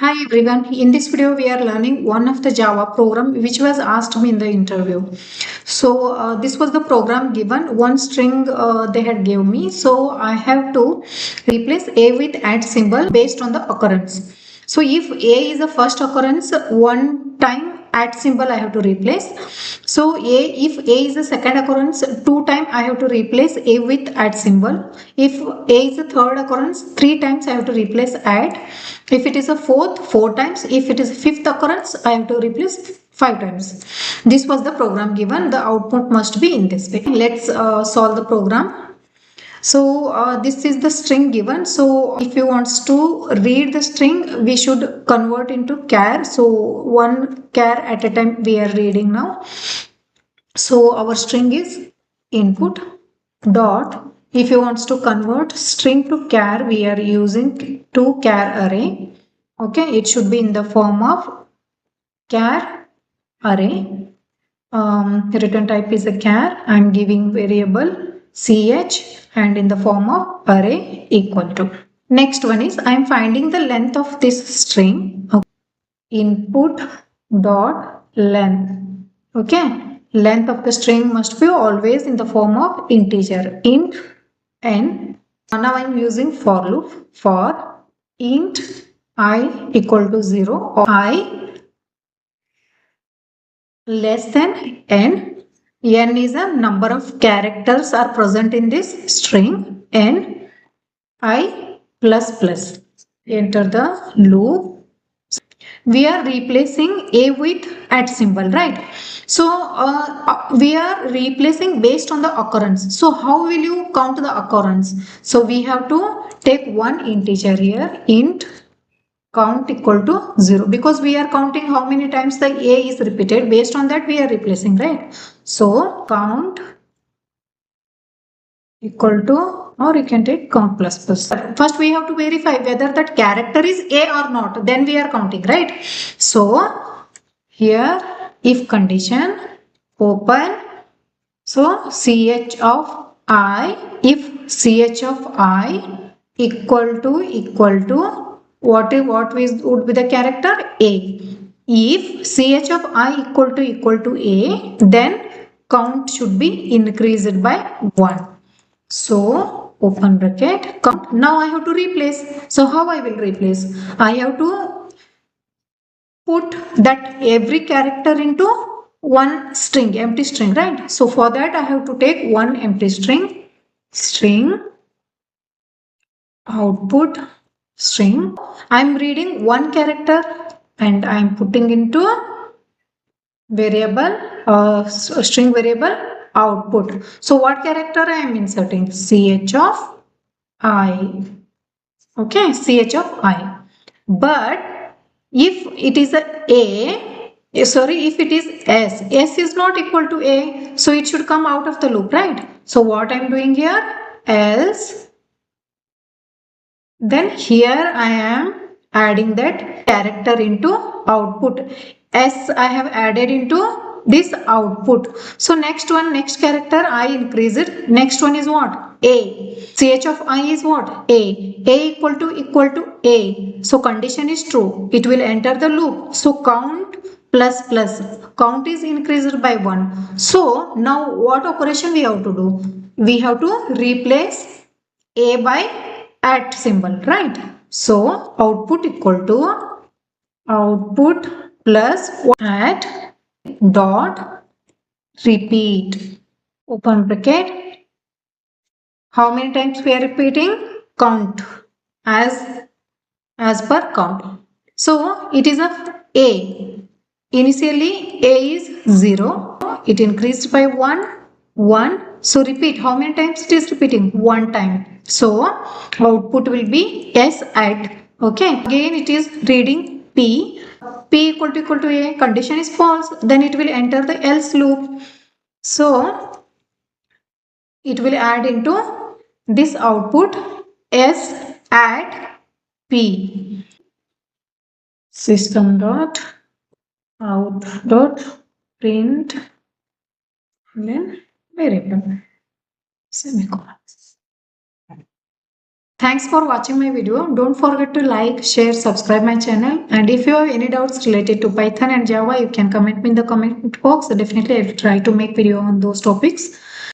Hi everyone, in this video we are learning one of the Java program which was asked me in the interview. So this was the program given, one string they had gave me. So I have to replace A with @ symbol based on the occurrence. So if A is the first occurrence, one time @ symbol I have to replace. So if A is the second occurrence, two times I have to replace A with @ symbol. If A is the third occurrence, three times I have to replace @ if it is a fourth, four times. If it is a fifth occurrence, I have to replace five times. This was the program given. The output must be in this way. Let's solve the program. So this is the string given. So if you wants to read the string, we should convert into char. So one char at a time we are reading now. So our string is input dot. If you wants to convert string to char, we are using to char array. Okay, it should be in the form of char array. Return type is a char. I'm giving variable ch and in the form of array equal to. Next one is I'm finding the length of this string. Okay. Input dot length. Okay, length of the string must be always in the form of integer. Int n. Now I'm using for loop for int I equal to 0 or I less than n. N is a number of characters are present in this string. N I plus plus. Enter the loop. We are replacing A with @ symbol, right? So we are replacing based on the occurrence. So how will you count the occurrence? So we have to take one integer here, int count equal to 0, because we are counting how many times the A is repeated. Based on that we are replacing, right? So count equal to, or you can take count plus plus. First we have to verify whether that character is A or not, then we are counting, right? So here if condition open, so ch of I, if ch of I equal to what would be the character A. If ch of I equal to A, then count should be increased by 1. So open bracket count. Now I have to replace. So how I will replace? I have to put that every character into one string, empty string, right? So for that I have to take one empty string, string output string. I'm reading one character and I'm putting into variable string variable output. So what character I am inserting? Ch of I. Okay, ch of I. But if it is if it is s is not equal to A, so it should come out of the loop, right? So what I'm doing here, else, then here I am adding that character into output. S I have added into this output. So next character I increase it. Next one is what? A. Ch of I is what? A. A equal to A. So condition is true. It will enter the loop. So count plus plus. Count is increased by 1. So now what operation we have to do? We have to replace A by @ symbol, right? So output equal to output plus @ dot repeat open bracket. How many times we are repeating? Count as per count. So it is A. Initially A is 0. It increased by 1. So repeat. How many times it is repeating? One time. So output will be S at. Okay. Again it is reading P. P equal to A. Condition is false. Then it will enter the else loop. So it will add into this output S at P. System dot out dot print then variable semicolon. Thanks for watching my video. Don't forget to like, share, subscribe my channel. And if you have any doubts related to Python and Java, you can comment me in the comment box. Definitely I will try to make video on those topics.